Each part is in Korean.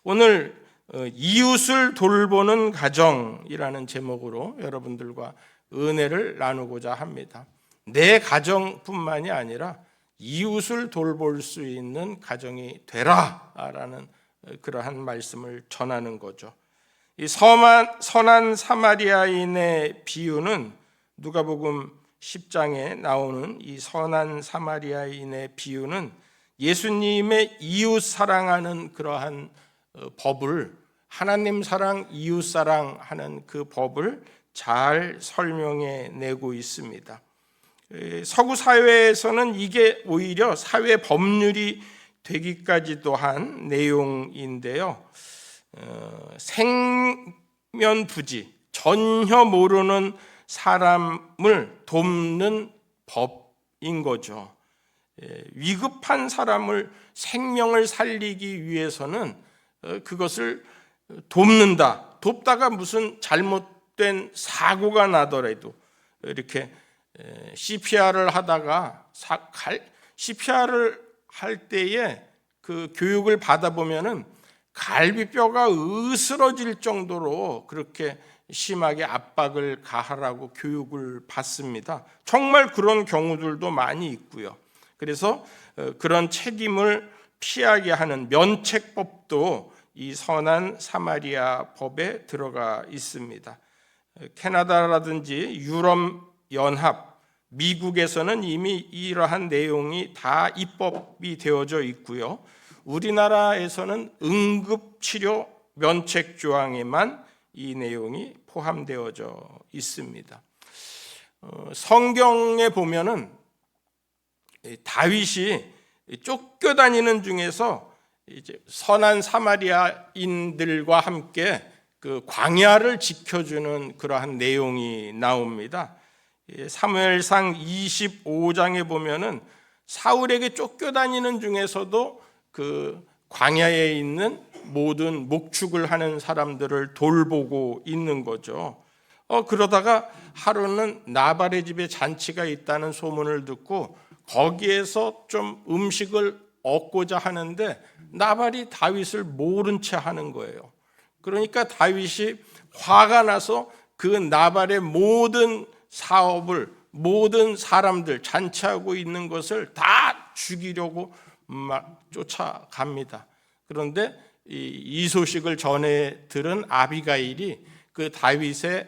오늘 이웃을 돌보는 가정이라는 제목으로 여러분들과 은혜를 나누고자 합니다. 내 가정뿐만이 아니라 이웃을 돌볼 수 있는 가정이 되라라는 그러한 말씀을 전하는 거죠. 이 선한 사마리아인의 비유는 누가복음 10장에 나오는 이 선한 사마리아인의 비유는 예수님의 이웃 사랑하는 그러한 법을, 하나님 사랑, 이웃 사랑하는 그 법을 잘 설명해 내고 있습니다. 서구 사회에서는 이게 오히려 사회 법률이 되기까지도 한 내용인데요. 생면부지, 전혀 모르는 사람을 돕는 법인 거죠. 위급한 사람을, 생명을 살리기 위해서는 그것을 돕는다. 돕다가 무슨 잘못된 사고가 나더라도 이렇게 CPR을 하다가 CPR을 할 때에 그 교육을 받아보면은 갈비뼈가 으스러질 정도로 그렇게 심하게 압박을 가하라고 교육을 받습니다. 정말 그런 경우들도 많이 있고요. 그래서 그런 책임을 피하게 하는 면책법도 이 선한 사마리아 법에 들어가 있습니다. 캐나다라든지 유럽연합, 미국에서는 이미 이러한 내용이 다 입법이 되어져 있고요. 우리나라에서는 응급치료 면책조항에만 이 내용이 포함되어져 있습니다. 성경에 보면은 다윗이 쫓겨다니는 중에서 이제 선한 사마리아인들과 함께 그 광야를 지켜주는 그러한 내용이 나옵니다. 사무엘상 25장에 보면은 사울에게 쫓겨다니는 중에서도 그 광야에 있는 모든 목축을 하는 사람들을 돌보고 있는 거죠. 그러다가 하루는 나발의 집에 잔치가 있다는 소문을 듣고 거기에서 좀 음식을 얻고자 하는데 나발이 다윗을 모른 채 하는 거예요. 그러니까 다윗이 화가 나서 그 나발의 모든 사업을, 모든 사람들, 잔치하고 있는 것을 다 죽이려고 막 쫓아갑니다. 그런데 이 소식을 전해 들은 아비가일이 그 다윗의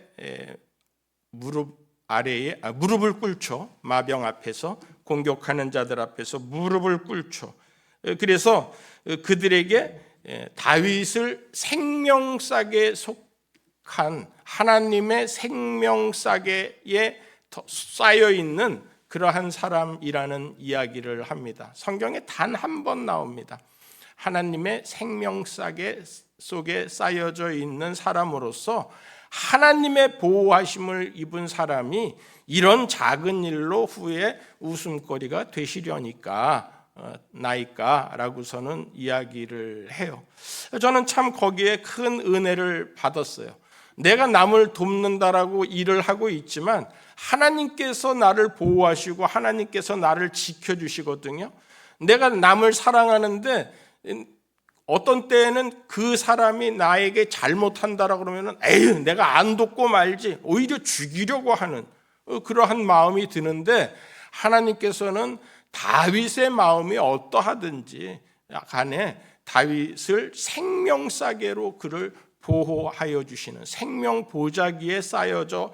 무릎을 꿇죠. 마병 앞에서, 공격하는 자들 앞에서 무릎을 꿇죠. 그래서 그들에게 다윗을 생명싸게 속한 하나님의 생명싸게에 쌓여 있는 그러한 사람이라는 이야기를 합니다. 성경에 단 한 번 나옵니다. 하나님의 생명싸게 속에 쌓여져 있는 사람으로서 하나님의 보호하심을 입은 사람이 이런 작은 일로 후에 웃음거리가 되시려니까 나이까라고서는 이야기를 해요. 저는 참 거기에 큰 은혜를 받았어요. 내가 남을 돕는다라고 일을 하고 있지만 하나님께서 나를 보호하시고 하나님께서 나를 지켜주시거든요. 내가 남을 사랑하는데 어떤 때에는 그 사람이 나에게 잘못한다라고 그러면은 에휴, 내가 안 돕고 말지, 오히려 죽이려고 하는 그러한 마음이 드는데 하나님께서는 다윗의 마음이 어떠하든지 간에 다윗을 생명싸개로 그를 보호하여 주시는, 생명 보자기에 쌓여져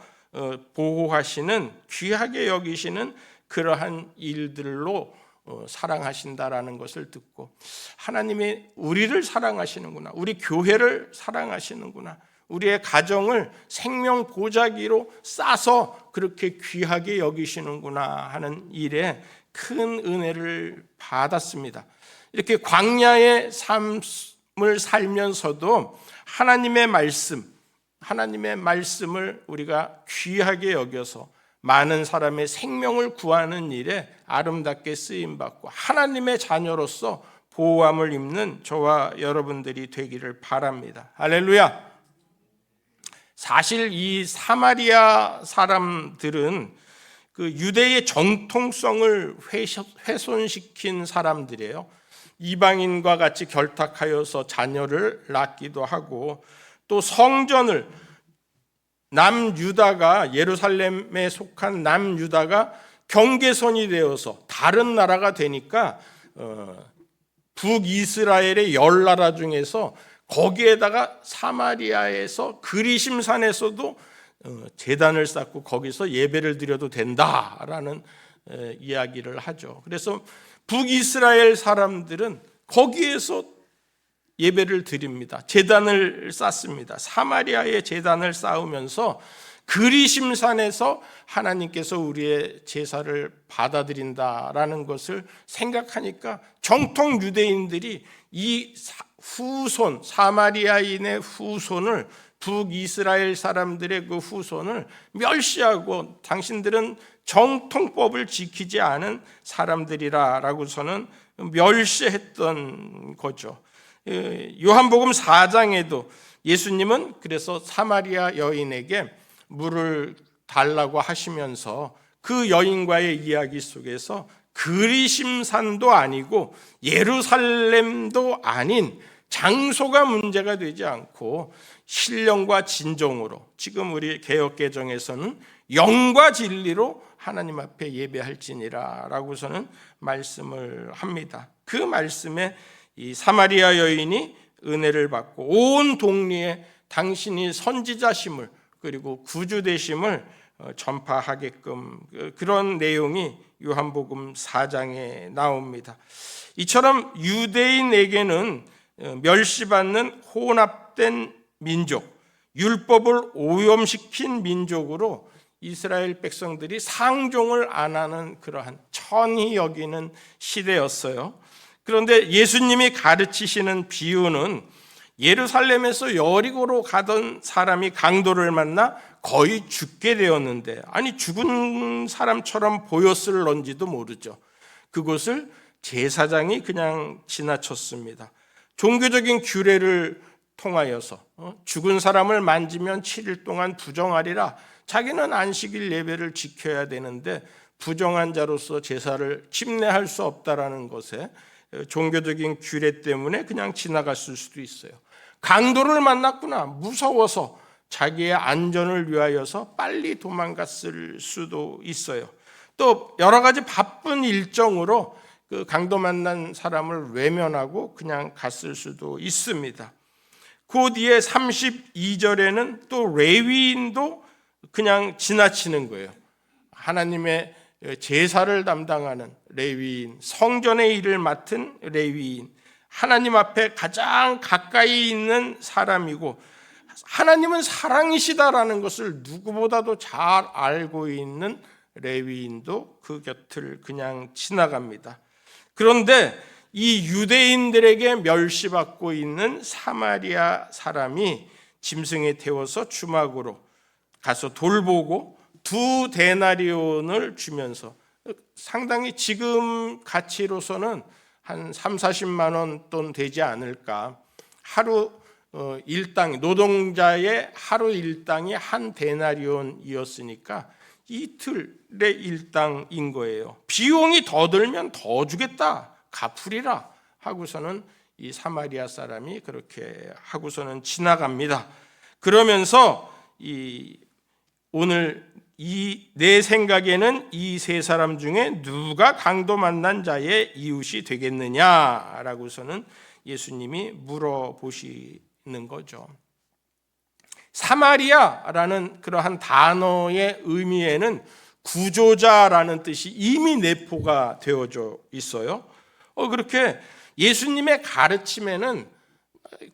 보호하시는, 귀하게 여기시는 그러한 일들로 사랑하신다라는 것을 듣고 하나님이 우리를 사랑하시는구나, 우리 교회를 사랑하시는구나, 우리의 가정을 생명 보자기로 싸서 그렇게 귀하게 여기시는구나 하는 일에 큰 은혜를 받았습니다. 이렇게 광야의 삶을 살면서도 하나님의 말씀을 우리가 귀하게 여겨서 많은 사람의 생명을 구하는 일에 아름답게 쓰임받고 하나님의 자녀로서 보호함을 입는 저와 여러분들이 되기를 바랍니다. 할렐루야. 사실 이 사마리아 사람들은 그 유대의 정통성을 훼손시킨 사람들이에요. 이방인과 같이 결탁하여서 자녀를 낳기도 하고, 또 성전을 남유다가, 예루살렘에 속한 남유다가 경계선이 되어서 다른 나라가 되니까 북이스라엘의 10나라 중에서 거기에다가 사마리아에서 그리심산에서도 제단을 쌓고 거기서 예배를 드려도 된다라는 이야기를 하죠. 그래서 북이스라엘 사람들은 거기에서 예배를 드립니다. 제단을 쌓습니다. 사마리아에 제단을 쌓으면서 그리심산에서 하나님께서 우리의 제사를 받아들인다라는 것을 생각하니까 정통 유대인들이 이 후손, 사마리아인의 후손을, 북이스라엘 사람들의 그 후손을 멸시하고 당신들은 정통법을 지키지 않은 사람들이라라고서는 멸시했던 거죠. 요한복음 4장에도 예수님은 그래서 사마리아 여인에게 물을 달라고 하시면서 그 여인과의 이야기 속에서 그리심산도 아니고 예루살렘도 아닌 장소가 문제가 되지 않고 신령과 진정으로, 지금 우리 개역개정에서는 영과 진리로 하나님 앞에 예배할지니라 라고서는 말씀을 합니다. 그 말씀에 이 사마리아 여인이 은혜를 받고 온 동리에 당신이 선지자심을 그리고 구주되심을 전파하게끔, 그런 내용이 요한복음 4장에 나옵니다. 이처럼 유대인에게는 멸시받는 혼합된 민족, 율법을 오염시킨 민족으로 이스라엘 백성들이 상종을 안 하는 그러한 천히 여기는 시대였어요. 그런데 예수님이 가르치시는 비유는 예루살렘에서 여리고로 가던 사람이 강도를 만나 거의 죽게 되었는데, 아니 죽은 사람처럼 보였을런지도 모르죠. 그곳을 제사장이 그냥 지나쳤습니다. 종교적인 규례를 통하여서 죽은 사람을 만지면 7일 동안 부정하리라, 자기는 안식일 예배를 지켜야 되는데 부정한 자로서 제사를 침례할 수 없다라는 것에 종교적인 규례 때문에 그냥 지나갔을 수도 있어요. 강도를 만났구나, 무서워서 자기의 안전을 위하여서 빨리 도망갔을 수도 있어요. 또 여러 가지 바쁜 일정으로 그 강도 만난 사람을 외면하고 그냥 갔을 수도 있습니다. 그 뒤에 32절에는 또 레위인도 그냥 지나치는 거예요. 하나님의 제사를 담당하는 레위인, 성전의 일을 맡은 레위인, 하나님 앞에 가장 가까이 있는 사람이고 하나님은 사랑이시다라는 것을 누구보다도 잘 알고 있는 레위인도 그 곁을 그냥 지나갑니다. 그런데 이 유대인들에게 멸시받고 있는 사마리아 사람이 짐승에 태워서 주막으로 가서 돌보고 2데나리온을 주면서, 상당히 지금 가치로서는 한 30-40만 원 돈 되지 않을까. 하루 일당, 노동자의 하루 일당이 1데나리온이었으니까 이틀의 일당인 거예요. 비용이 더 들면 더 주겠다, 갚으리라 하고서는 이 사마리아 사람이 그렇게 하고서는 지나갑니다. 그러면서 오늘 내 생각에는 이 세 사람 중에 누가 강도 만난 자의 이웃이 되겠느냐라고서는 예수님이 물어보시는 거죠. 사마리아라는 그러한 단어의 의미에는 구조자라는 뜻이 이미 내포가 되어져 있어요. 그렇게 예수님의 가르침에는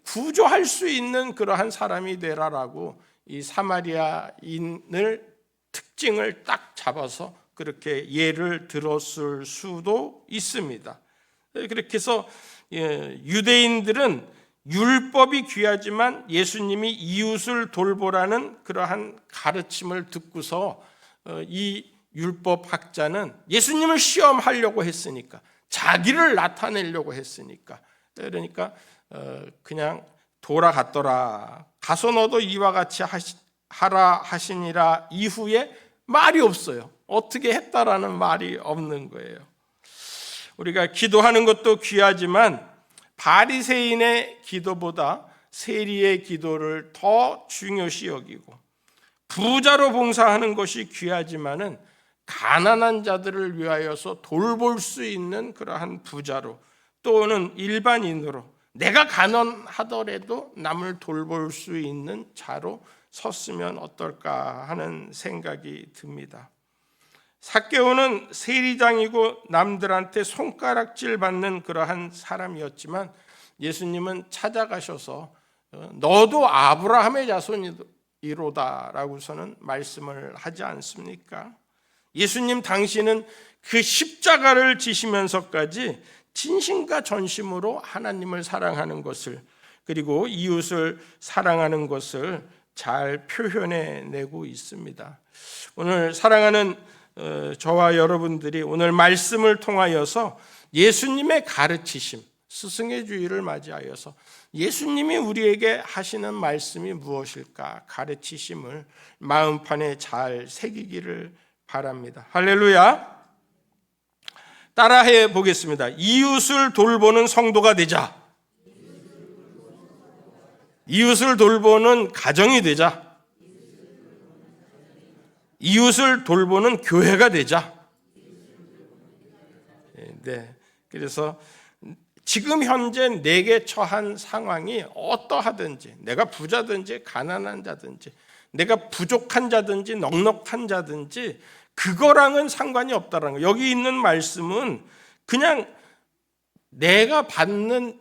구조할 수 있는 그러한 사람이 되라라고 이 사마리아인을 특징을 딱 잡아서 그렇게 예를 들었을 수도 있습니다. 그렇게 해서 유대인들은 율법이 귀하지만 예수님이 이웃을 돌보라는 그러한 가르침을 듣고서 이 율법학자는 예수님을 시험하려고 했으니까, 자기를 나타내려고 했으니까, 그러니까 그냥 돌아갔더라. 가서 너도 이와 같이 하라 하시니라 이후에 말이 없어요. 어떻게 했다라는 말이 없는 거예요. 우리가 기도하는 것도 귀하지만 바리새인의 기도보다 세리의 기도를 더 중요시 여기고, 부자로 봉사하는 것이 귀하지만은 가난한 자들을 위하여서 돌볼 수 있는 그러한 부자로, 또는 일반인으로 내가 가난하더라도 남을 돌볼 수 있는 자로 섰으면 어떨까 하는 생각이 듭니다. 삭개오는 세리장이고 남들한테 손가락질 받는 그러한 사람이었지만 예수님은 찾아가셔서 너도 아브라함의 자손이로다라고서는 말씀을 하지 않습니까? 예수님 당신은 그 십자가를 지시면서까지 진심과 전심으로 하나님을 사랑하는 것을, 그리고 이웃을 사랑하는 것을 잘 표현해내고 있습니다. 오늘 사랑하는 저와 여러분들이 오늘 말씀을 통하여서 예수님의 가르치심, 스승의 주의를 맞이하여서 예수님이 우리에게 하시는 말씀이 무엇일까, 가르치심을 마음판에 잘 새기기를 바랍니다. 할렐루야. 따라해 보겠습니다. 이웃을 돌보는 성도가 되자. 이웃을 돌보는 가정이 되자. 이웃을 돌보는 교회가 되자. 네. 그래서 지금 현재 내게 처한 상황이 어떠하든지, 내가 부자든지 가난한 자든지, 내가 부족한 자든지 넉넉한 자든지 그거랑은 상관이 없다는 거예요. 여기 있는 말씀은 그냥 내가 받는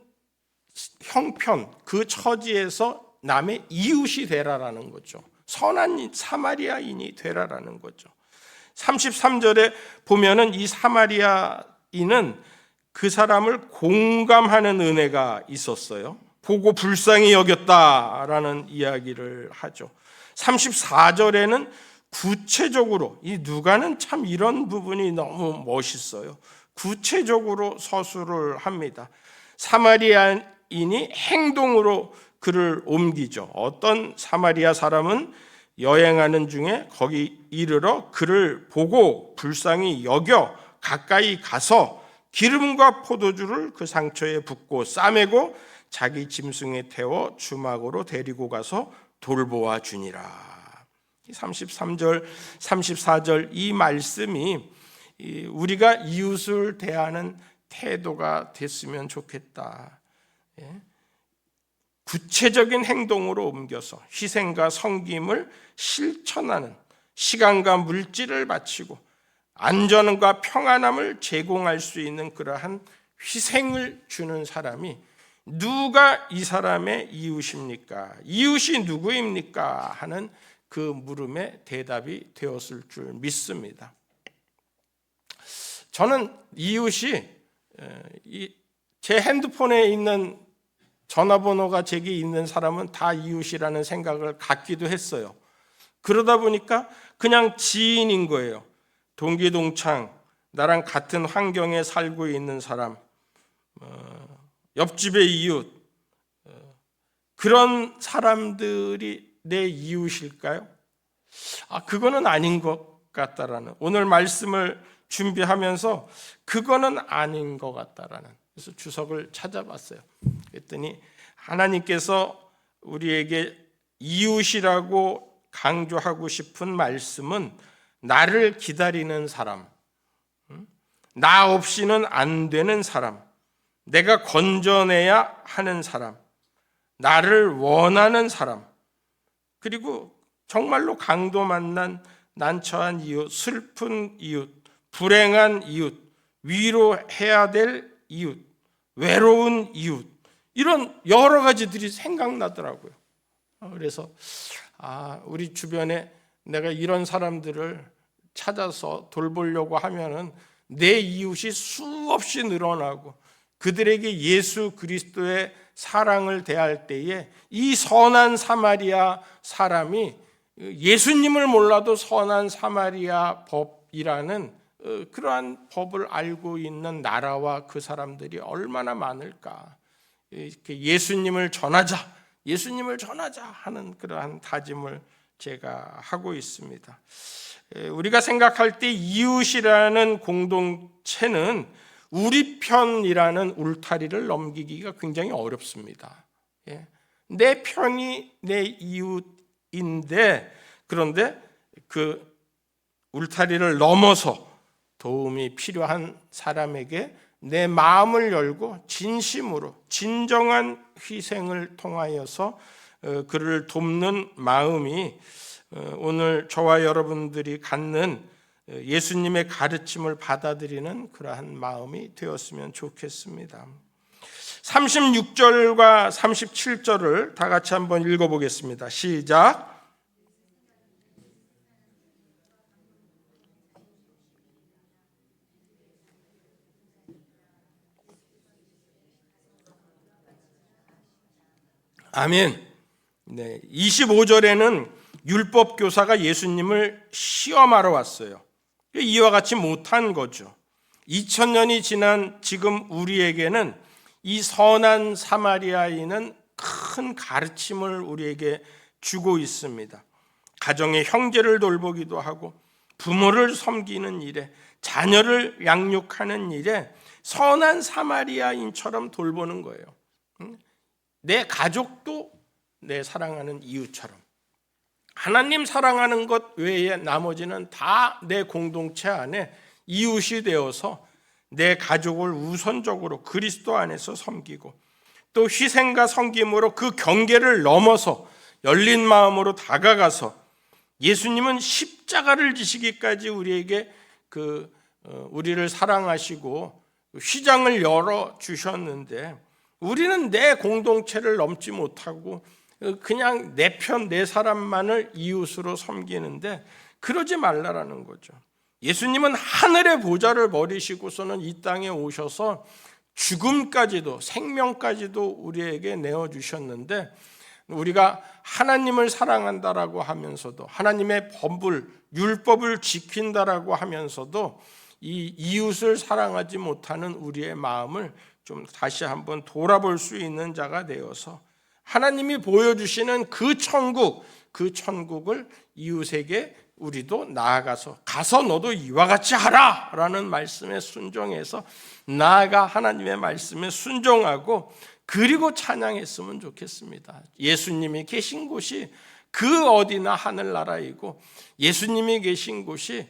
형편, 그 처지에서 남의 이웃이 되라라는 거죠. 선한 사마리아인이 되라라는 거죠. 33절에 보면은 이 사마리아인은 그 사람을 공감하는 은혜가 있었어요. 보고 불쌍히 여겼다라는 이야기를 하죠. 34절에는 구체적으로, 이 누가는 참 이런 부분이 너무 멋있어요. 구체적으로 서술을 합니다. 사마리아인이 행동으로 그를 옮기죠. 어떤 사마리아 사람은 여행하는 중에 거기 이르러 그를 보고 불쌍히 여겨 가까이 가서 기름과 포도주를 그 상처에 붓고 싸매고 자기 짐승에 태워 주막으로 데리고 가서 돌보아 주니라. 33절, 34절 이 말씀이 우리가 이웃을 대하는 태도가 됐으면 좋겠다. 구체적인 행동으로 옮겨서 희생과 섬김을 실천하는, 시간과 물질을 바치고 안전과 평안함을 제공할 수 있는 그러한 희생을 주는 사람이, 누가 이 사람의 이웃입니까? 이웃이 누구입니까? 하는 그 물음에 대답이 되었을 줄 믿습니다. 저는 이웃이 제 핸드폰에 있는 전화번호가 제게 있는 사람은 다 이웃이라는 생각을 갖기도 했어요. 그러다 보니까 그냥 지인인 거예요. 동기동창, 나랑 같은 환경에 살고 있는 사람, 옆집의 이웃, 그런 사람들이 내 이웃일까요? 그거는 아닌 것 같다라는, 오늘 말씀을 준비하면서 그거는 아닌 것 같다라는, 그래서 주석을 찾아봤어요. 그랬더니 하나님께서 우리에게 이웃이라고 강조하고 싶은 말씀은 나를 기다리는 사람, 나 없이는 안 되는 사람, 내가 건져내야 하는 사람, 나를 원하는 사람, 그리고 정말로 강도 만난 난처한 이웃, 슬픈 이웃, 불행한 이웃, 위로해야 될 이웃, 외로운 이웃, 이런 여러 가지들이 생각나더라고요. 그래서 우리 주변에 내가 이런 사람들을 찾아서 돌보려고 하면은 내 이웃이 수없이 늘어나고 그들에게 예수 그리스도의 사랑을 대할 때에 이 선한 사마리아 사람이 예수님을 몰라도 선한 사마리아 법이라는 그러한 법을 알고 있는 나라와 그 사람들이 얼마나 많을까. 예수님을 전하자 하는 그러한 다짐을 제가 하고 있습니다. 우리가 생각할 때 이웃이라는 공동체는 우리 편이라는 울타리를 넘기기가 굉장히 어렵습니다. 내 편이 내 이웃인데, 그런데 그 울타리를 넘어서 도움이 필요한 사람에게 내 마음을 열고 진심으로 진정한 희생을 통하여서 그를 돕는 마음이 오늘 저와 여러분들이 갖는 예수님의 가르침을 받아들이는 그러한 마음이 되었으면 좋겠습니다. 36절과 37절을 다 같이 한번 읽어보겠습니다. 시작. 아멘. 네, 25절에는 율법 교사가 예수님을 시험하러 왔어요. 이와 같이 못한 거죠. 2000년이 지난 지금 우리에게는 이 선한 사마리아인은 큰 가르침을 우리에게 주고 있습니다. 가정의 형제를 돌보기도 하고 부모를 섬기는 일에, 자녀를 양육하는 일에 선한 사마리아인처럼 돌보는 거예요. 내 가족도 내 사랑하는 이웃처럼. 하나님 사랑하는 것 외에 나머지는 다 내 공동체 안에 이웃이 되어서 내 가족을 우선적으로 그리스도 안에서 섬기고, 또 희생과 섬김으로 그 경계를 넘어서 열린 마음으로 다가가서, 예수님은 십자가를 지시기까지 우리에게 우리를 사랑하시고 휘장을 열어 주셨는데, 우리는 내 공동체를 넘지 못하고 그냥 내 편, 내 사람만을 이웃으로 섬기는데, 그러지 말라라는 거죠. 예수님은 하늘의 보좌를 버리시고서는 이 땅에 오셔서 죽음까지도, 생명까지도 우리에게 내어주셨는데, 우리가 하나님을 사랑한다라고 하면서도, 하나님의 법을, 율법을 지킨다라고 하면서도 이 이웃을 사랑하지 못하는 우리의 마음을 좀 다시 한번 돌아볼 수 있는 자가 되어서 하나님이 보여주시는 그 천국을 이웃에게 우리도 나아가서, 가서 너도 이와 같이 하라 라는 말씀에 순종해서 나아가 하나님의 말씀에 순종하고, 그리고 찬양했으면 좋겠습니다. 예수님이 계신 곳이 그 어디나 하늘나라이고, 예수님이 계신 곳이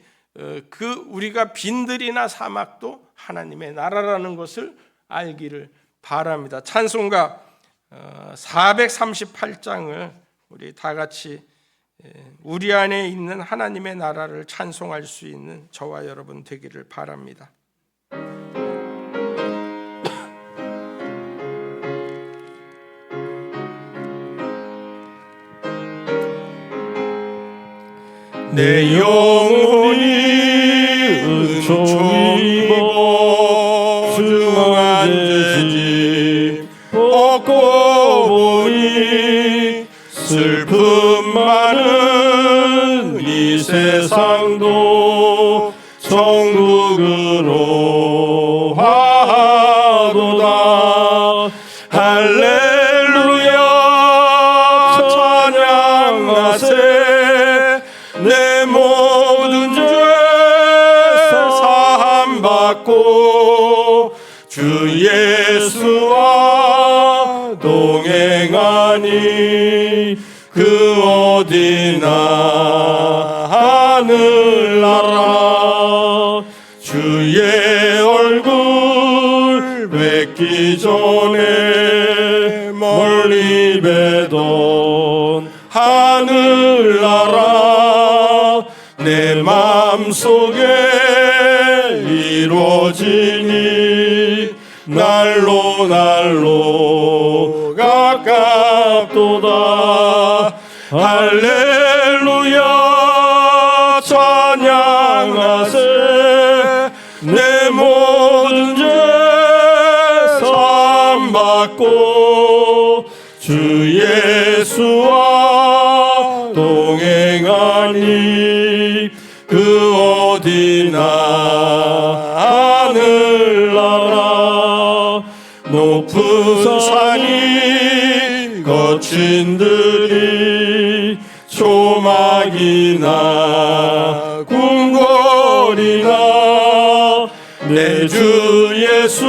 우리가 빈들이나 사막도 하나님의 나라라는 것을 알기를 바랍니다. 찬송가 438장을 우리 다 같이 우리 안에 있는 하나님의 나라를 찬송할 수 있는 저와 여러분 되기를 바랍니다. 내 영혼이 은총입어 중한 죄짐 벗고 보니, 슬픔 많은 이 세상도 천국으로 하도다. 할렐루야 찬양하세. 내 모든 죄 사함 받고 주 예수와 동행하니, 그 어디나 하늘나라. 주의 얼굴 뵙기 전에 멀리 뵈던 하늘나라, 내 맘속에 이루어지니 날로 가깝도다. 할렐루야 찬양하세. 내 모든 죄 사함 받고 주 예수와 동행하니, 그 어디나 하늘나라. 높은 산이 거친 들이 조막이나 궁궐이나 내 주 예수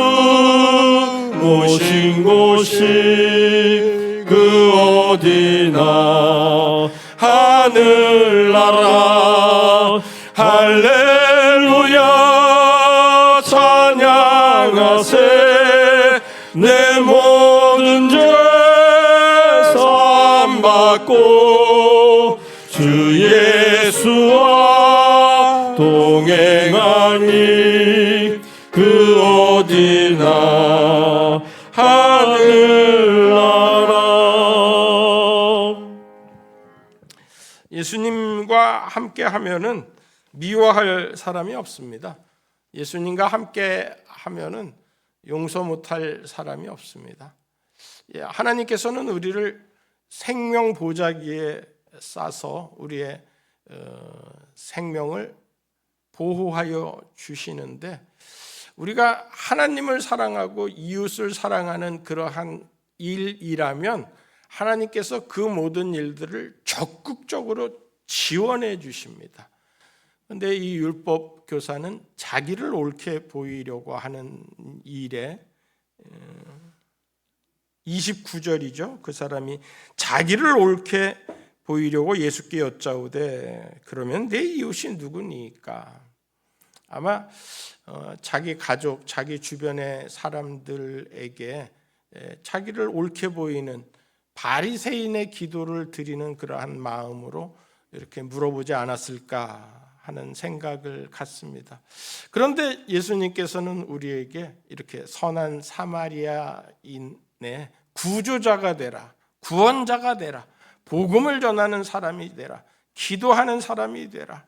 모신 곳이 그 어디나 하늘나라 할렐루야 찬양하세 내 모든 죄 사함받고 주 예수와 동행하니 그 어디나 하늘나라. 예수님과 함께 하면은 미워할 사람이 없습니다. 예수님과 함께 하면은 용서 못할 사람이 없습니다. 하나님께서는 우리를 생명 보자기에 싸서 우리의 생명을 보호하여 주시는데, 우리가 하나님을 사랑하고 이웃을 사랑하는 그러한 일이라면 하나님께서 그 모든 일들을 적극적으로 지원해 주십니다. 그런데 이 율법 교사는 자기를 옳게 보이려고 하는 일에 29절이죠. 그 사람이 자기를 옳게 보이려고 예수께 여짜오되 그러면 내 이웃이 누구니까? 아마 자기 가족, 자기 주변의 사람들에게 자기를 옳게 보이는 바리새인의 기도를 드리는 그러한 마음으로 이렇게 물어보지 않았을까 하는 생각을 갖습니다. 그런데 예수님께서는 우리에게 이렇게 선한 사마리아인의 구조자가 되라, 구원자가 되라, 복음을 전하는 사람이 되라, 기도하는 사람이 되라.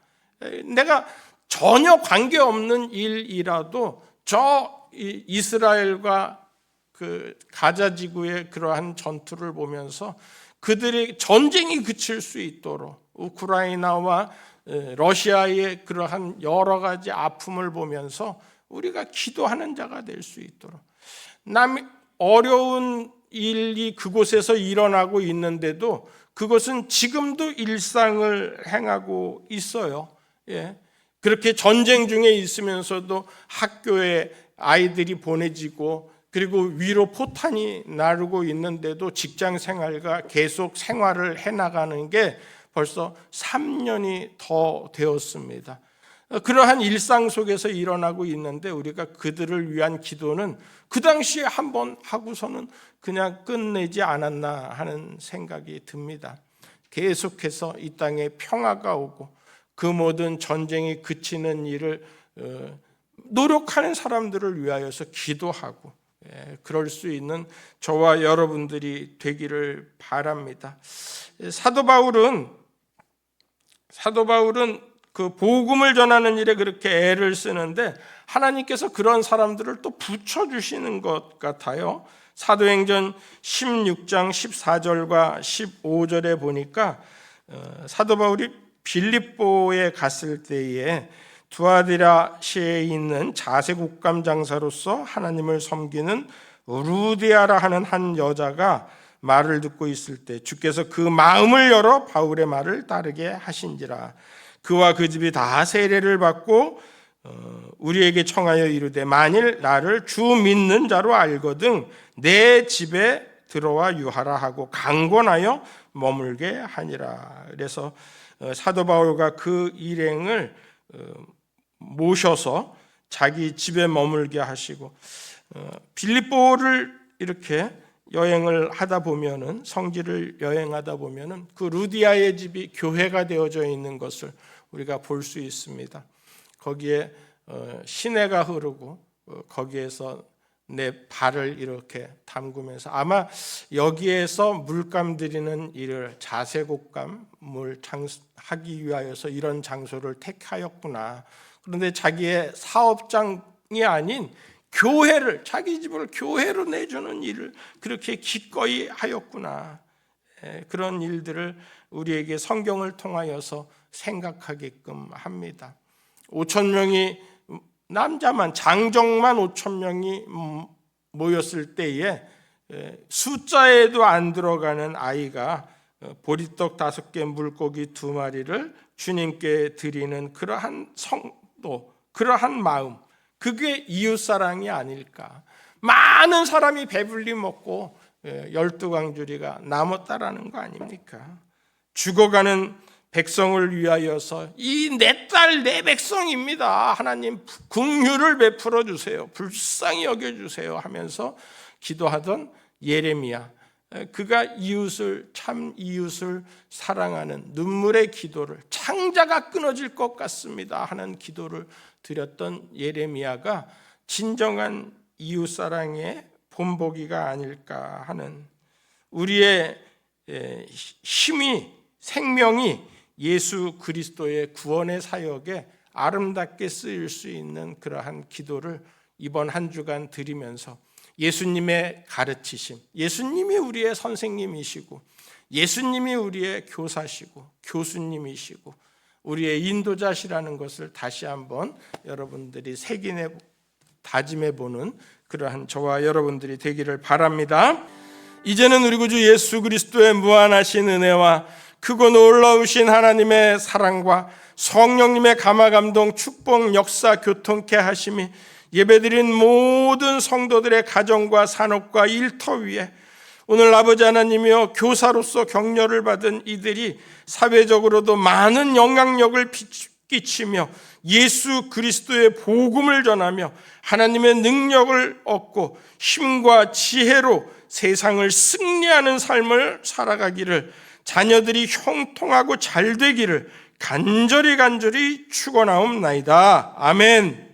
내가 전혀 관계없는 일이라도 저 이스라엘과 그 가자 지구의 그러한 전투를 보면서 그들의 전쟁이 그칠 수 있도록, 우크라이나와 러시아의 그러한 여러 가지 아픔을 보면서 우리가 기도하는 자가 될 수 있도록, 어려운 일이 그곳에서 일어나고 있는데도 그것은 지금도 일상을 행하고 있어요. 그렇게 전쟁 중에 있으면서도 학교에 아이들이 보내지고, 그리고 위로 포탄이 나르고 있는데도 직장 생활과 계속 생활을 해나가는 게 벌써 3년이 더 되었습니다. 그러한 일상 속에서 일어나고 있는데 우리가 그들을 위한 기도는 그 당시에 한번 하고서는 그냥 끝내지 않았나 하는 생각이 듭니다. 계속해서 이 땅에 평화가 오고 그 모든 전쟁이 그치는 일을 노력하는 사람들을 위하여서 기도하고, 그럴 수 있는 저와 여러분들이 되기를 바랍니다. 사도 바울은 그 복음을 전하는 일에 그렇게 애를 쓰는데 하나님께서 그런 사람들을 또 붙여주시는 것 같아요. 사도행전 16장 14절과 15절에 보니까 사도 바울이 빌립보에 갔을 때에 두아디라시에 있는 자색옥감 장사로서 하나님을 섬기는 루디아라 하는 한 여자가 말을 듣고 있을 때 주께서 그 마음을 열어 바울의 말을 따르게 하신지라. 그와 그 집이 다 세례를 받고 우리에게 청하여 이르되 만일 나를 주 믿는 자로 알거든 내 집에 들어와 유하라 하고 강권하여 머물게 하니라. 그래서 사도 바울과 그 일행을 모셔서 자기 집에 머물게 하시고, 빌립보를 이렇게 여행을 하다 보면은, 성지를 여행하다 보면은 그 루디아의 집이 교회가 되어져 있는 것을 우리가 볼 수 있습니다. 거기에 시내가 흐르고 거기에서 내 발을 이렇게 담그면서 아마 여기에서 물감 드리는 일을 자색옥감을 하기 위하여서 이런 장소를 택하였구나. 그런데 자기의 사업장이 아닌 교회를, 자기 집을 교회로 내주는 일을 그렇게 기꺼이 하였구나. 그런 일들을 우리에게 성경을 통하여서 생각하게끔 합니다. 5천 명이 남자만, 장정만 5천 명이 모였을 때에 숫자에도 안 들어가는 아이가 보리떡 5개, 물고기 2마리를 주님께 드리는 그러한 성도, 그러한 마음, 그게 이웃사랑이 아닐까. 많은 사람이 배불리 먹고 12광주리가 남았다라는 거 아닙니까? 죽어가는 백성을 위하여서 이 내 딸 내 백성입니다. 하나님 긍휼을 베풀어 주세요. 불쌍히 여겨 주세요 하면서 기도하던 예레미야. 그가 참 이웃을 사랑하는 눈물의 기도를, 창자가 끊어질 것 같습니다 하는 기도를 드렸던 예레미야가 진정한 이웃사랑의 본보기가 아닐까 하는, 우리의 힘이, 생명이 예수 그리스도의 구원의 사역에 아름답게 쓰일 수 있는 그러한 기도를 이번 한 주간 드리면서 예수님의 가르치심, 예수님이 우리의 선생님이시고 예수님이 우리의 교사시고 교수님이시고 우리의 인도자시라는 것을 다시 한번 여러분들이 다짐해 보는 그러한 저와 여러분들이 되기를 바랍니다. 이제는 우리 구주 예수 그리스도의 무한하신 은혜와 크고 놀라우신 하나님의 사랑과 성령님의 감화감동, 축복, 역사, 교통케 하심이 예배드린 모든 성도들의 가정과 산업과 일터 위에 오늘 아버지 하나님이여 교사로서 격려를 받은 이들이 사회적으로도 많은 영향력을 끼치며 예수 그리스도의 복음을 전하며 하나님의 능력을 얻고 힘과 지혜로 세상을 승리하는 삶을 살아가기를, 자녀들이 형통하고 잘 되기를 간절히 축원하옵나이다. 아멘.